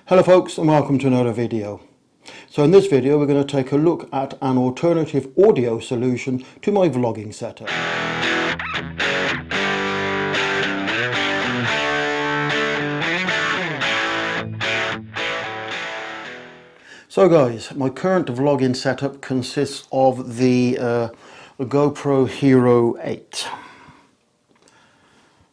Hello folks, and welcome to another video. So in this video we're going to take a look at an alternative audio solution to my vlogging setup. So guys, my current vlogging setup consists of the GoPro Hero 8.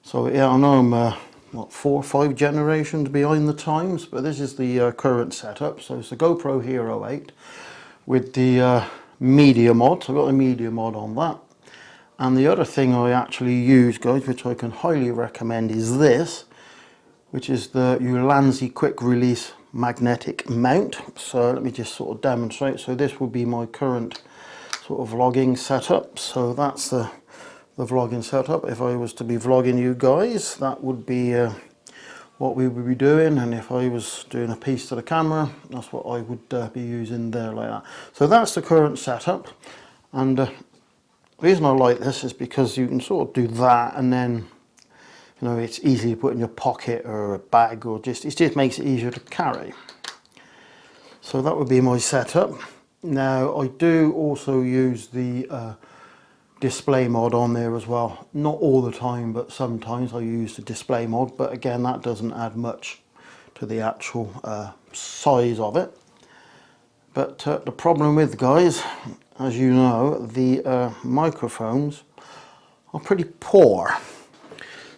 So yeah, I know I'm what, 4 or 5 generations behind the times, but this is the current setup. So it's the GoPro Hero 8 with the media mod. So I've got the media mod on that. And the other thing I actually use, guys, which I can highly recommend, is this, which is the Ulanzi quick release magnetic mount. So let me just sort of demonstrate. So this will be my current sort of vlogging setup. So that's the vlogging setup. If I was to be vlogging you guys, that would be what we would be doing, and if I was doing a piece to the camera, that's what I would be using there, like that. So that's the current setup, and the reason I like this is because you can sort of do that, and then you know it's easy to put in your pocket or a bag, or it just makes it easier to carry. So that would be my setup. Now I do also use the display mod on there as well. Not all the time, but sometimes I use the display mod, but again that doesn't add much to the actual size of it. But the problem with, guys, as you know, the microphones are pretty poor.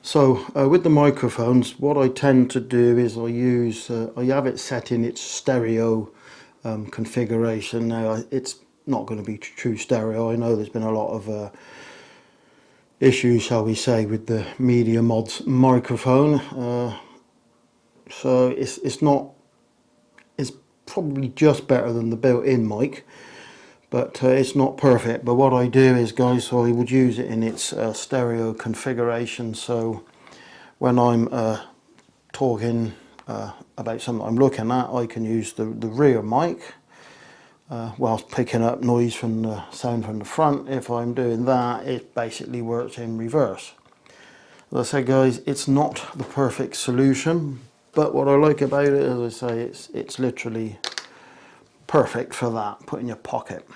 So with the microphones, what I tend to do is I have it set in its stereo configuration. Now it's not going to be true stereo. I know there's been a lot of issues, shall we say, with the media mod's microphone. So it's probably just better than the built-in mic, but it's not perfect. But what I do is, guys, so I would use it in its stereo configuration. So when I'm talking about something I'm looking at, I can use the rear mic whilst picking up noise from the sound from the front. If I'm doing that, it basically works in reverse. As I said, guys, it's not the perfect solution, but what I like about it, as I say, it's literally perfect for that, put in your pocket.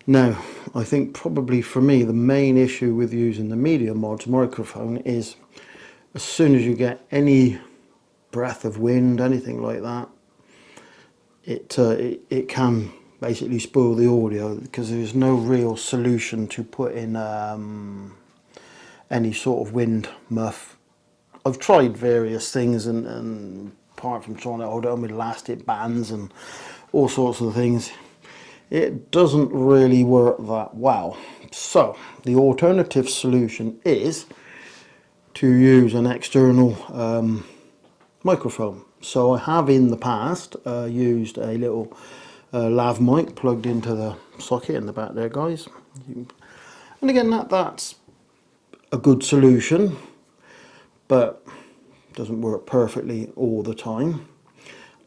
Now, I think probably for me the main issue with using the media mod's microphone is as soon as you get any breath of wind, anything like that, it can basically spoil the audio, because there's no real solution to put in any sort of wind muff. I've tried various things, and apart from trying to hold it on with elastic bands and all sorts of things, it doesn't really work that well. So the alternative solution is to use an external microphone. So I have in the past used a little lav mic plugged into the socket in the back there, guys. And again, that's a good solution, but doesn't work perfectly all the time.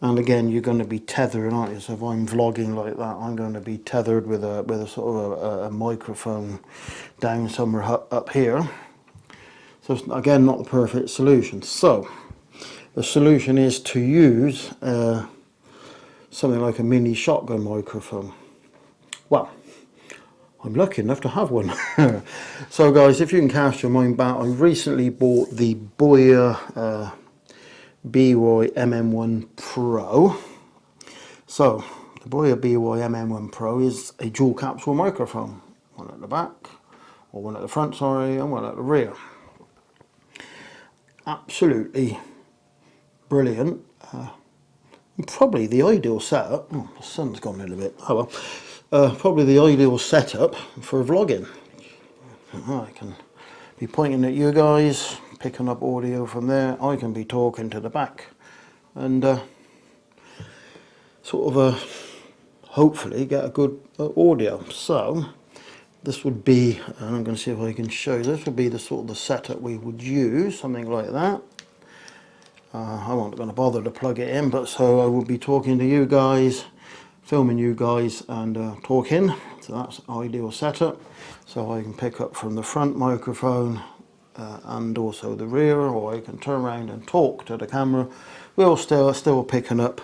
And again, you're going to be tethering, aren't you? So if I'm vlogging like that, I'm going to be tethered with a sort of a microphone down somewhere up here. So it's, again, not the perfect solution. So the solution is to use something like a mini shotgun microphone. Well, I'm lucky enough to have one. So guys, if you can cast your mind back, I recently bought the Boya MM1 Pro. So the Boya MM1 Pro is a dual capsule microphone, one at the back, or one at the front, sorry, and one at the rear. Absolutely brilliant. Probably the ideal setup. Oh, the sun's gone a little bit. Oh well. Probably the ideal setup for vlogging. I can be pointing at you guys, picking up audio from there. I can be talking to the back, and sort of hopefully get a good audio. So this would be, and I'm going to see if I can show you, this would be the sort of the setup we would use, something like that. I wasn't going to bother to plug it in, but so I will be talking to you guys, filming you guys, and talking. So that's ideal setup. So I can pick up from the front microphone, and also the rear, or I can turn around and talk to the camera. We're still picking up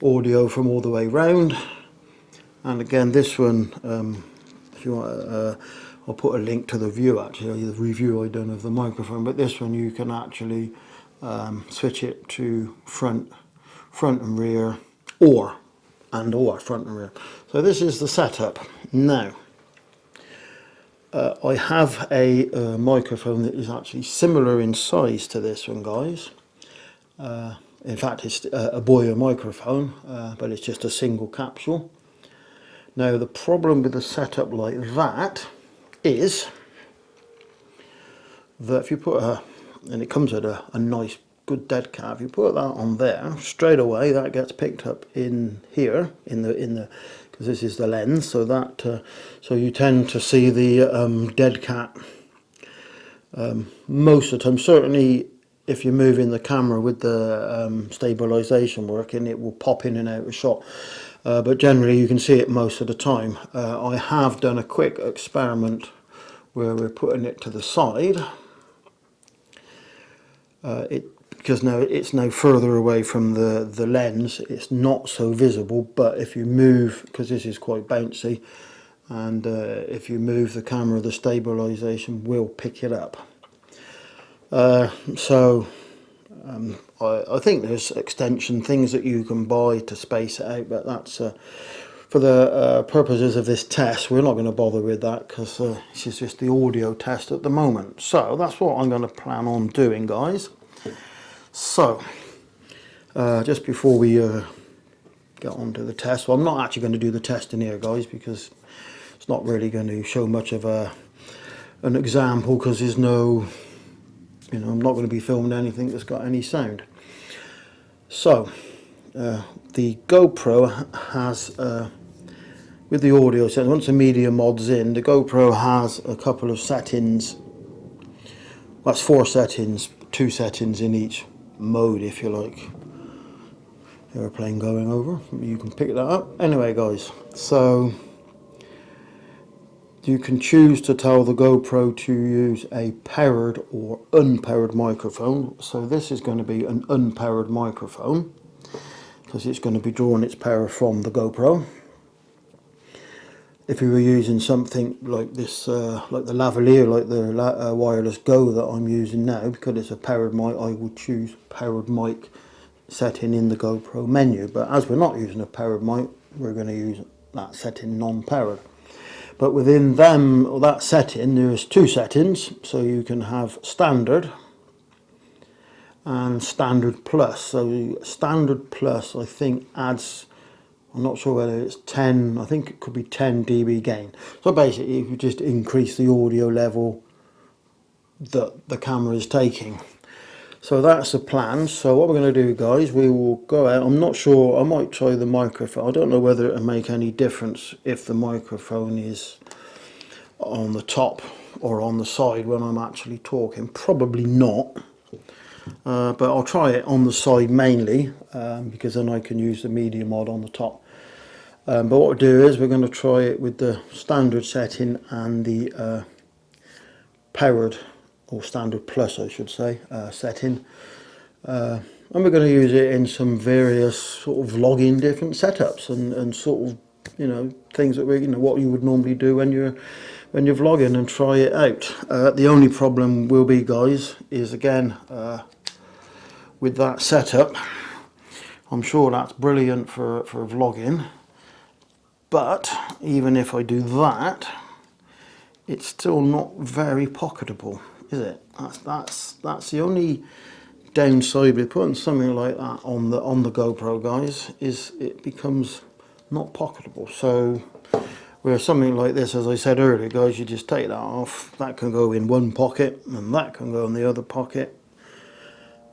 audio from all the way round. And again, this one, if you want, I'll put a link to the view, actually, the review I done of the microphone. But this one, you can actually switch it to front and rear, or front and rear. So this is the setup. Now, I have a microphone that is actually similar in size to this one, guys. In fact, it's a Boya microphone, but it's just a single capsule. Now, the problem with a setup like that is that if you put and it comes with a nice good dead cat, if you put that on there, straight away that gets picked up in here, in the because this is the lens, so that so you tend to see the dead cat most of the time. Certainly if you're moving the camera with the stabilization working, it will pop in and out of shot. But generally you can see it most of the time. I have done a quick experiment where we're putting it to the side. Because now it's now further away from the lens, it's not so visible, but if you move, because this is quite bouncy, and if you move the camera, the stabilization will pick it up. I think there's extension things that you can buy to space it out, but that's for the purposes of this test, we're not going to bother with that, because this is just the audio test at the moment. So that's what I'm going to plan on doing, guys. So just before we get on to the test, well, I'm not actually going to do the test in here, guys, because it's not really going to show much of an example, because there's no, I'm not going to be filming anything that's got any sound. So the GoPro has with the audio setting, once the media mod's in, the GoPro has a couple of settings. That's 4 settings, 2 settings in each mode, if you like. Airplane going over, you can pick that up. Anyway, guys, so you can choose to tell the GoPro to use a powered or unpowered microphone. So this is going to be an unpowered microphone, because it's going to be drawing its power from the GoPro. If you were using something like this, like the lavalier, like the wireless Go that I'm using now, because it's a powered mic, I would choose powered mic setting in the GoPro menu. But as we're not using a powered mic, we're going to use that setting non-powered. But within them, or that setting, there's 2 settings. So you can have standard and standard plus. So standard plus, I think, adds, I'm not sure whether it's 10, I think it could be 10 dB gain. So basically you just increase the audio level that the camera is taking. So that's the plan. So what we're going to do, guys, we will go out. I'm not sure, I might try the microphone. I don't know whether it'll make any difference if the microphone is on the top or on the side when I'm actually talking. Probably not. But I'll try it on the side mainly, because then I can use the media mod on the top. But what we'll do is we're going to try it with the standard setting and the powered, or standard plus I should say, setting. And we're going to use it in some various sort of vlogging different setups and sort of, things that we, what you would normally do when you're vlogging, and try it out. The only problem will be, guys, is again, with that setup, I'm sure that's brilliant for vlogging, but even if I do that, it's still not very pocketable, is it? That's the only downside with putting something like that on the GoPro, guys, is it becomes not pocketable. So where something like this, as I said earlier, guys, you just take that off, that can go in one pocket and that can go in the other pocket,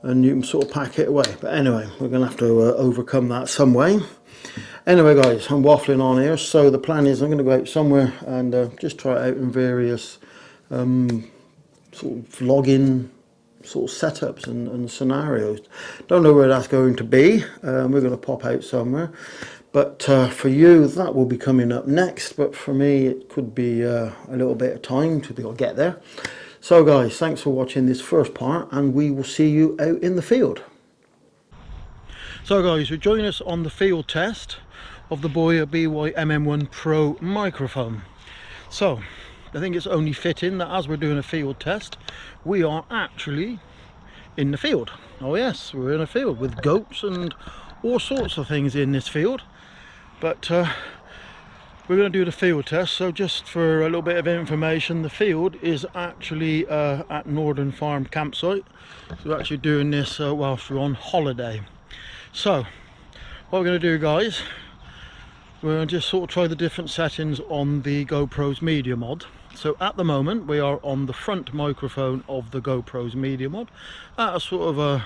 and you can sort of pack it away. But anyway, we're going to have to overcome that some way. Anyway, guys, I'm waffling on here. So the plan is I'm going to go out somewhere and just try it out in various sort of vlogging sort of setups and scenarios. Don't know where that's going to be. We're going to pop out somewhere. But for you, that will be coming up next. But for me, it could be a little bit of time to get there. So guys, thanks for watching this first part, and we will see you out in the field. So guys, you join us on the field test of the Boya MM1 Pro microphone. So I think it's only fitting that as we're doing a field test, we are actually in the field. Oh yes, we're in a field with goats and all sorts of things in this field. But we're going to do the field test. So just for a little bit of information, the field is actually at Northern Farm campsite. So we're actually doing this whilst we're on holiday. So what we're going to do, guys, we're going to just sort of try the different settings on the GoPro's media mod. So at the moment we are on the front microphone of the GoPro's media mod at a sort of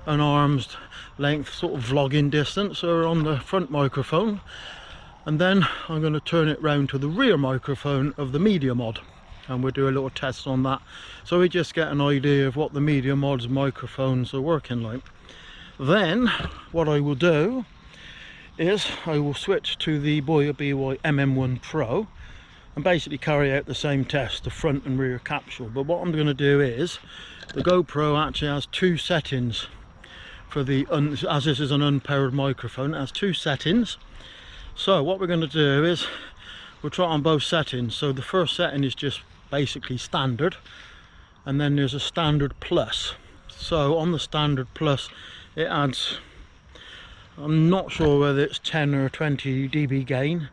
an arm's length sort of vlogging distance. So we're on the front microphone, and then I'm going to turn it round to the rear microphone of the media mod, and we'll do a little test on that, so we just get an idea of what the media mod's microphones are working like. Then what I will do is I will switch to the Boya MM1 Pro and basically carry out the same test, the front and rear capsule. But what I'm going to do is, the GoPro actually has two settings for the, as this is an unpaired microphone, it has two settings. So what we're going to do is we'll try on both settings. So the first setting is just basically standard, and then there's a standard plus. So on the standard plus it adds, I'm not sure whether it's 10 or 20 dB gain.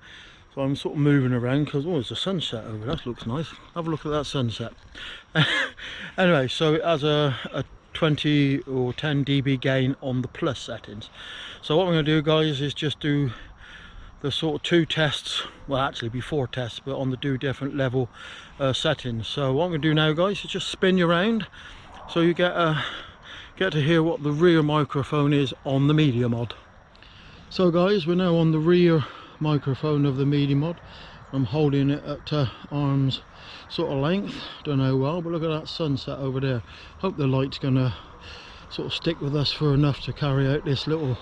So I'm sort of moving around because, oh, there's a sunset over there. That looks nice. Have a look at that sunset. Anyway, so it has a 20 or 10 dB gain on the plus settings. So what I'm going to do, guys, is just do the sort of two tests, well actually be four tests, but on the two different level settings. So what I'm going to do now, guys, is just spin you around so you get to hear what the rear microphone is on the media mod. So guys, we're now on the rear microphone of the media mod. I'm holding it at arm's sort of length. Don't know well, but look at that sunset over there. Hope the light's gonna sort of stick with us for enough to carry out this little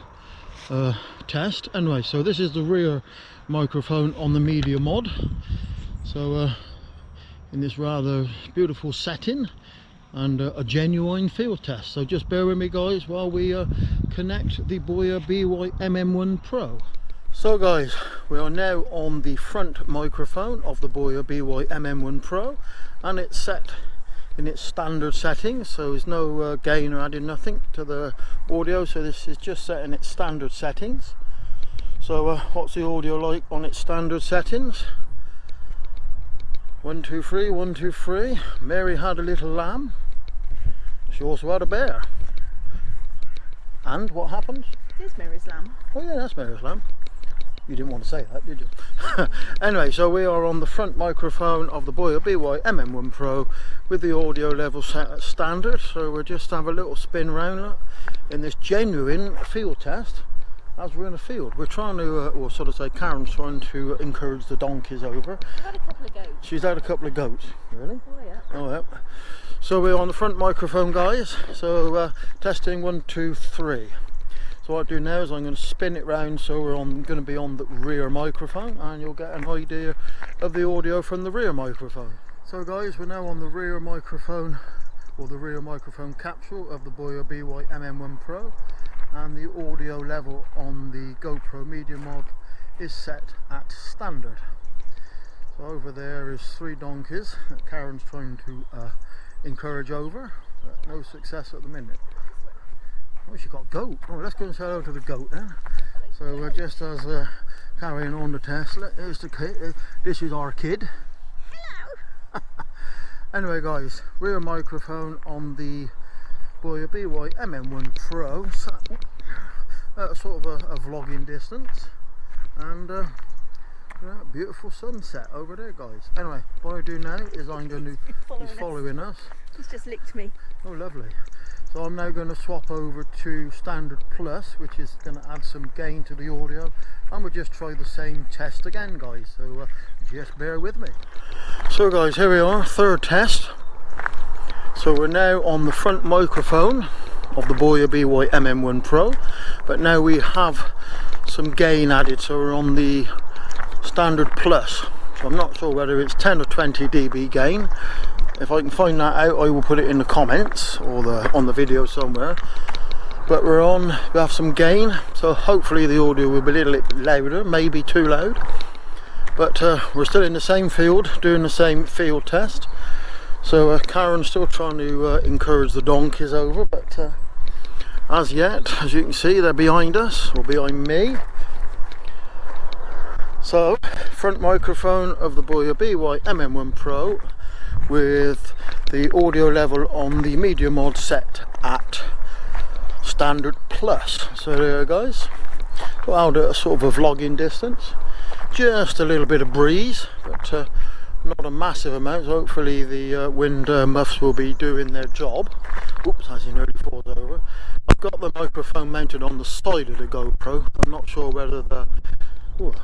test. Anyway, so this is the rear microphone on the media mod. So in this rather beautiful setting, and a genuine field test. So just bear with me, guys, while we connect the Boya MM1 Pro. So guys, we are now on the front microphone of the Boya MM1 Pro, and it's set in its standard settings, so there's no gain or adding nothing to the audio. So this is just set in its standard settings. So what's the audio like on its standard settings? 1 2 3 1 2 3. Mary had a little lamb. She also had a bear. And what happened? There's Mary's lamb. Oh yeah, that's Mary's lamb. You didn't want to say that, did you? Anyway, so we are on the front microphone of the Boya MM1 Pro with the audio level set at standard. So we'll just have a little spin round in this genuine field test as we're in a field. We're trying to, or sort of say, Karen's trying to encourage the donkeys over. I've had a couple of goats. She's had a couple of goats. Really? Oh yeah. Oh yeah. So we're on the front microphone, guys. So testing 1 2 3. So what I do now is I'm going to spin it round, so we're going to be on the rear microphone, and you'll get an idea of the audio from the rear microphone. So guys, we're now on the rear microphone, or the rear microphone capsule of the Boya MM1 Pro, and the audio level on the GoPro media mod is set at standard. So over there is 3 donkeys that Karen's trying to encourage over, but no success at the minute. Oh, she got a goat. Oh, let's go and say hello to the goat then. So just as carrying on the test, here's the kid. This is our kid. Hello. Anyway, guys, rear microphone on the Boya MM1 Pro, at sort of a vlogging distance, and beautiful sunset over there, guys. Anyway, what I do now is I'm going to, he's following us. He's just licked me. Oh, lovely. So I'm now going to swap over to Standard Plus, which is going to add some gain to the audio, and we'll just try the same test again, guys, so just bear with me. So guys, here we are, third test. So we're now on the front microphone of the Boya MM1 Pro, but now we have some gain added, so we're on the Standard Plus. So I'm not sure whether it's 10 or 20 dB gain If I can find that out, I will put it in the comments or on the video somewhere. But we have some gain, so hopefully the audio will be a little bit louder, maybe too loud. But we're still in the same field, doing the same field test. So Karen's still trying to encourage the donkeys over, but as yet, as you can see, they're behind us, or behind me. So, front microphone of the Boya MM1 Pro with the audio level on the media mod set at standard plus. So there you go, guys. Got out at a sort of a vlogging distance. Just a little bit of breeze, but not a massive amount. So hopefully the wind muffs will be doing their job. Oops, as he nearly falls over. I've got the microphone mounted on the side of the GoPro. I'm not sure whether the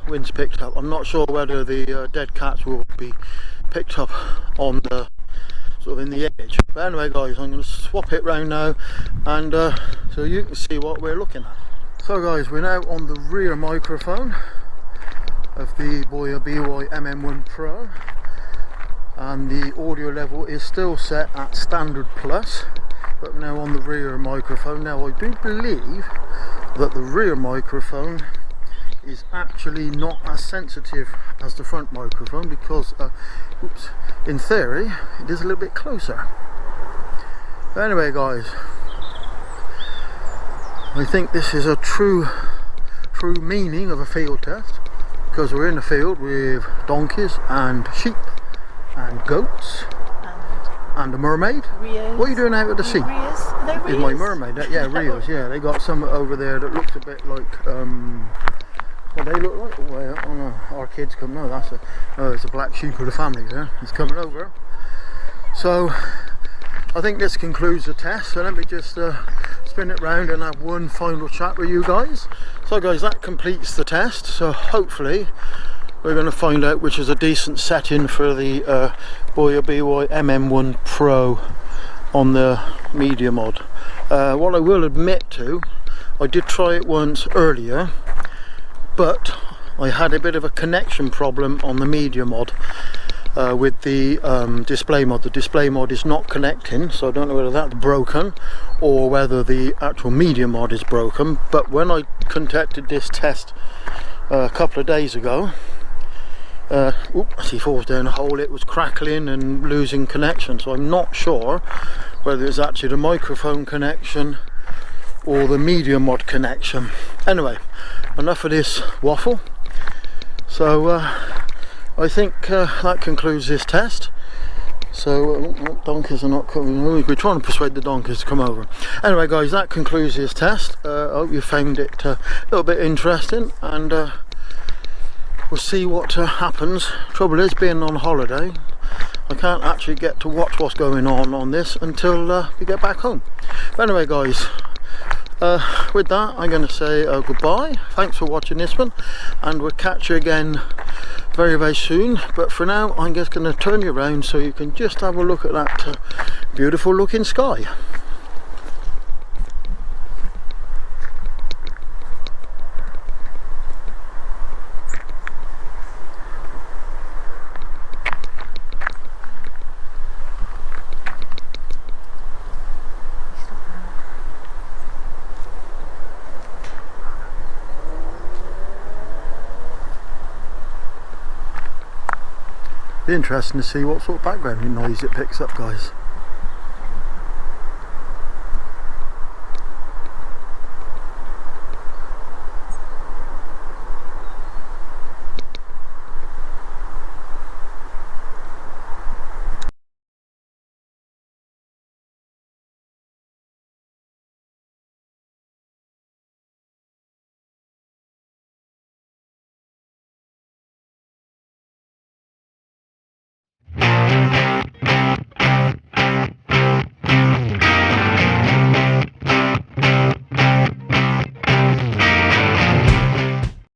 wind's picked up. I'm not sure whether the dead cats will be picked up on the sort of in the edge. But anyway, guys, I'm going to swap it round now, and so you can see what we're looking at. So guys, we're now on the rear microphone of the Boya MM1 Pro, and the audio level is still set at standard plus, but now on the rear microphone. Now I do believe that the rear microphone is actually not as sensitive as the front microphone, because in theory it is a little bit closer. But anyway, guys, I think this is a true meaning of a field test, because we're in the field with donkeys and sheep and goats and a mermaid. Rios. What are you doing out with the sheep? Rios. Are they Is my Rios? mermaid? Yeah, Rios. Yeah, they got some over there that looks a bit like what they look like. Oh no, our kids come. No, it's a black sheep of the family there. He's coming over. So I think this concludes the test. So let me just spin it round and have one final chat with you guys. So guys, that completes the test. So hopefully we're going to find out which is a decent setting for the Boya MM1 Pro on the media mod. What I will admit to, I did try it once earlier, but I had a bit of a connection problem on the media mod with the display mod. The display mod is not connecting, so I don't know whether that's broken or whether the actual media mod is broken. But when I conducted this test a couple of days ago, as he falls down a hole, it was crackling and losing connection. So I'm not sure whether it's actually the microphone connection or the media mod connection. Anyway, enough of this waffle. So I think that concludes this test. So donkeys are not coming. We're trying to persuade the donkeys to come over. Anyway, guys, that concludes this test. I hope you found it a little bit interesting, and we'll see what happens. Trouble is, being on holiday, I can't actually get to watch what's going on this until we get back home. But anyway, guys, with that, I'm going to say goodbye. Thanks for watching this one, and we'll catch you again very, very soon. But for now, I'm just going to turn you around so you can just have a look at that beautiful looking sky. Be interesting to see what sort of background noise it picks up, guys.